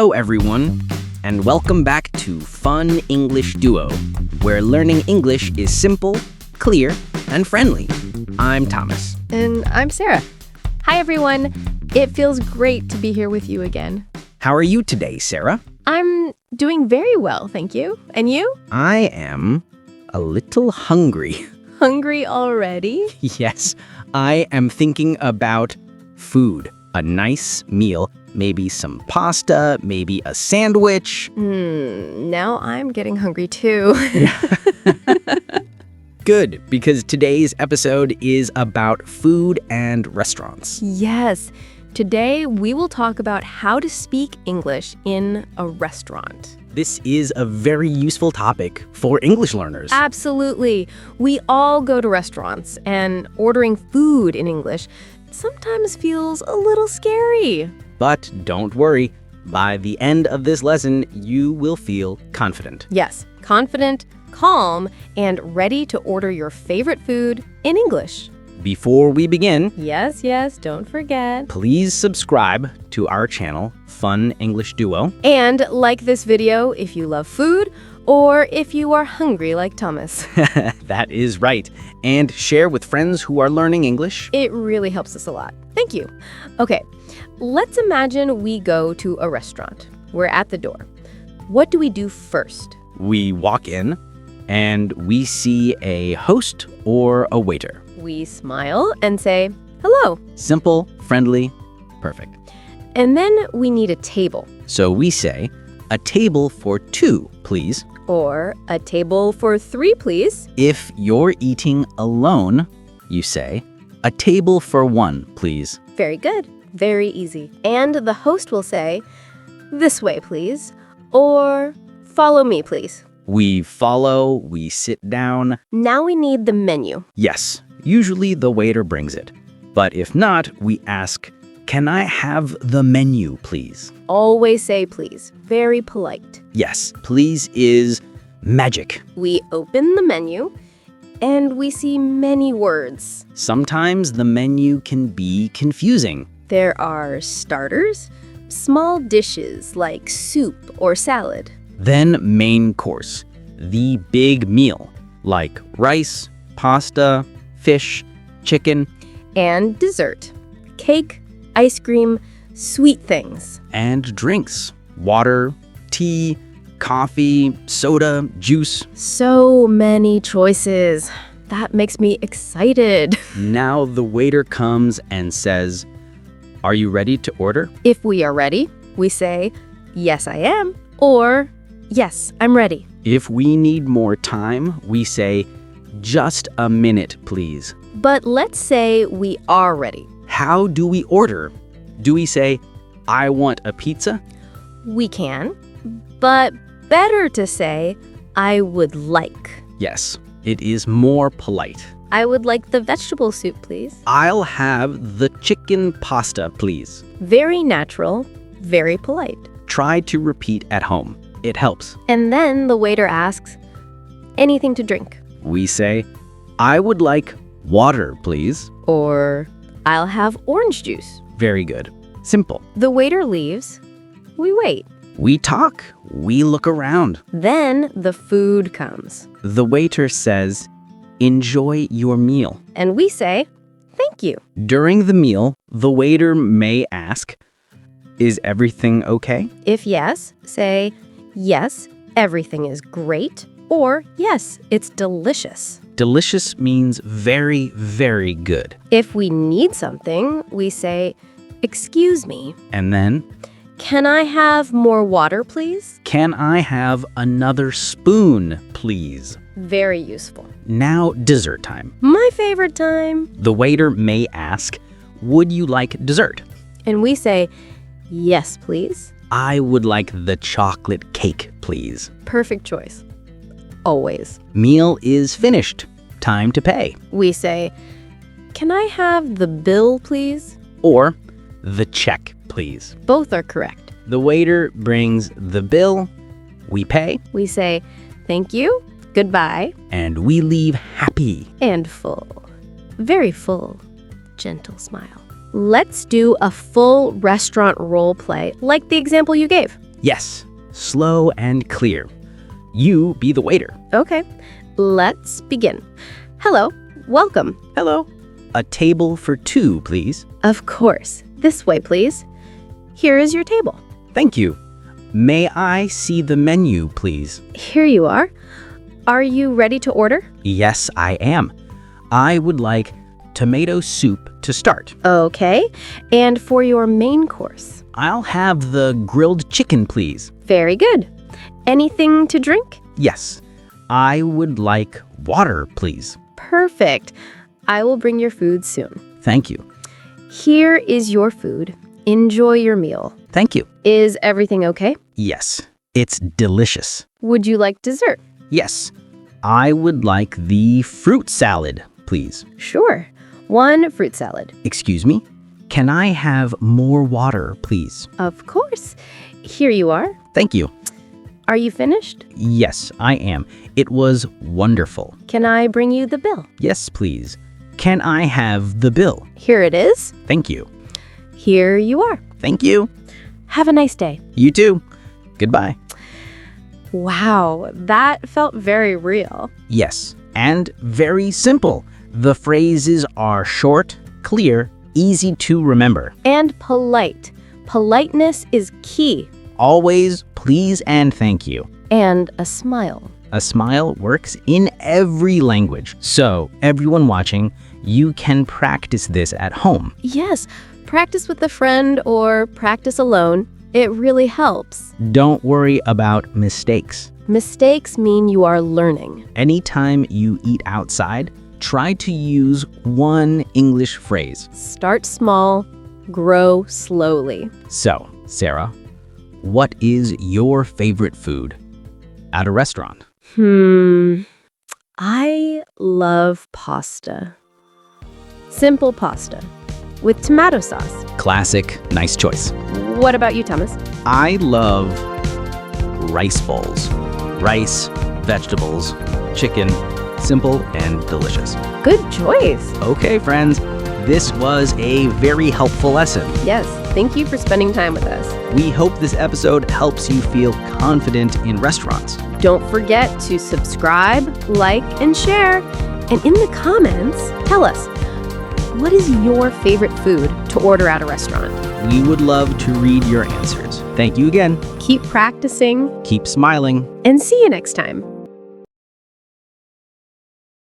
Hello, everyone, and welcome back to Fun English Duo, where learning English is simple, clear, and friendly. I'm Thomas. And I'm Sarah. Hi, everyone. It feels great to be here with you again. How are you today, Sarah? I'm doing very well, thank you. And you? I am a little hungry. Hungry already? Yes, I am thinking about food. A nice meal, maybe some pasta, maybe a sandwich. Now I'm getting hungry too. Good, because today's episode is about food and restaurants. Yes. Today we will talk about how to speak English in a restaurant. This is a very useful topic for English learners. Absolutely. We all go to restaurants, and ordering food in English sometimes feels a little scary. But don't worry, by the end of this lesson, you will feel confident. Yes, confident, calm, and ready to order your favorite food in English. Before we begin, Yes, don't forget. please subscribe to our channel, Fun English Duo. And like this video if you love food or if you are hungry like Thomas. That is right. And share with friends who are learning English. It really helps us a lot. Thank you. Okay, let's imagine we go to a restaurant. We're at the door. What do we do first? We walk in and we see a host or a waiter. We smile and say, hello. Simple, friendly, perfect. And then we need a table. So we say, a table for two, please. Or a table for three, please. If you're eating alone, you say, a table for one, please. Very good. Very easy. And the host will say, this way, please. Or follow me, please. We follow, we sit down. Now we need the menu. Yes, usually the waiter brings it. But if not, we ask, can I have the menu, please? Always say please. Very polite. Yes, please is magic. We open the menu and we see many words. Sometimes the menu can be confusing. There are starters, small dishes like soup or salad. Then main course, the big meal, like rice, pasta, fish, chicken, And dessert, cake, ice cream, sweet things. and drinks, water, tea, coffee, soda, juice. So many choices. That makes me excited. Now the waiter comes and says, are you ready to order? If we are ready, we say, yes, I am, or yes, I'm ready. If we need more time, we say, just a minute, please. But let's say we are ready. How do we order? Do we say, I want a pizza? We can, but better to say, I would like. Yes, it is more polite. I would like the vegetable soup, please. I'll have the chicken pasta, please. Very natural, very polite. Try to repeat at home. It helps. And then the waiter asks, anything to drink? We say, I would like water, please. Or, I'll have orange juice. Very good. Simple. The waiter leaves. We wait. We talk. We look around. Then the food comes. The waiter says, enjoy your meal. And we say, thank you. During the meal, the waiter may ask, is everything okay? If yes, say, yes, everything is great. Or, yes, it's delicious. Delicious means very, very good. If we need something, we say, excuse me, And then, can I have more water, please? can I have another spoon, please? Very useful. Now, dessert time. My favorite time. The waiter may ask, would you like dessert? And we say, yes, please. I would like the chocolate cake, please. Perfect choice. Always. Meal is finished. Time to pay. We say, can I have the bill, please? Or, the check, please. Both are correct. The waiter brings the bill, we pay, We say, thank you, goodbye, and we leave happy. and full. Very full. Gentle smile. Let's do a full restaurant role play like the example you gave. Yes, slow and clear. You be the waiter. Okay, let's begin. Hello, welcome. Hello. A table for two, please. Of course. This way, please. Here is your table. Thank you. May I see the menu, please? Here you are. Are you ready to order? Yes, I am. I would like tomato soup to start. Okay, and for your main course? I'll have the grilled chicken, please. Very good. Anything to drink? Yes. I would like water, please. Perfect. I will bring your food soon. Thank you. Here is your food. Enjoy your meal. Thank you. Is everything okay? Yes, it's delicious. Would you like dessert? Yes. I would like the fruit salad, please. Sure. One fruit salad. Excuse me? Can I have more water, please? Of course. Here you are. Thank you. Are you finished? Yes, I am. It was wonderful. Can I bring you the bill? Yes, please. Can I have the bill? Here it is. Thank you. Here you are. Thank you. Have a nice day. You too. Goodbye. Wow, that felt very real. Yes, and very simple. The phrases are short, clear, easy to remember. And polite. Politeness is key. Always please and thank you. And a smile. A smile works in every language. So, everyone watching, you can practice this at home. Yes, practice with a friend or practice alone. It really helps. Don't worry about mistakes. Mistakes mean you are learning. Anytime you eat outside, try to use one English phrase. Start small, grow slowly. So, Sarah, what is your favorite food at a restaurant? I love pasta. Simple pasta with tomato sauce. Classic, nice choice. What about you, Thomas? I love rice bowls. Rice, vegetables, chicken, simple and delicious. Good choice. Okay, friends, this was a very helpful lesson. Yes, thank you for spending time with us. We hope this episode helps you feel confident in restaurants. Don't forget to subscribe, like, and share. And in the comments, tell us, what is your favorite food to order at a restaurant? We would love to read your answers. Thank you again. Keep practicing, Keep smiling. and see you next time.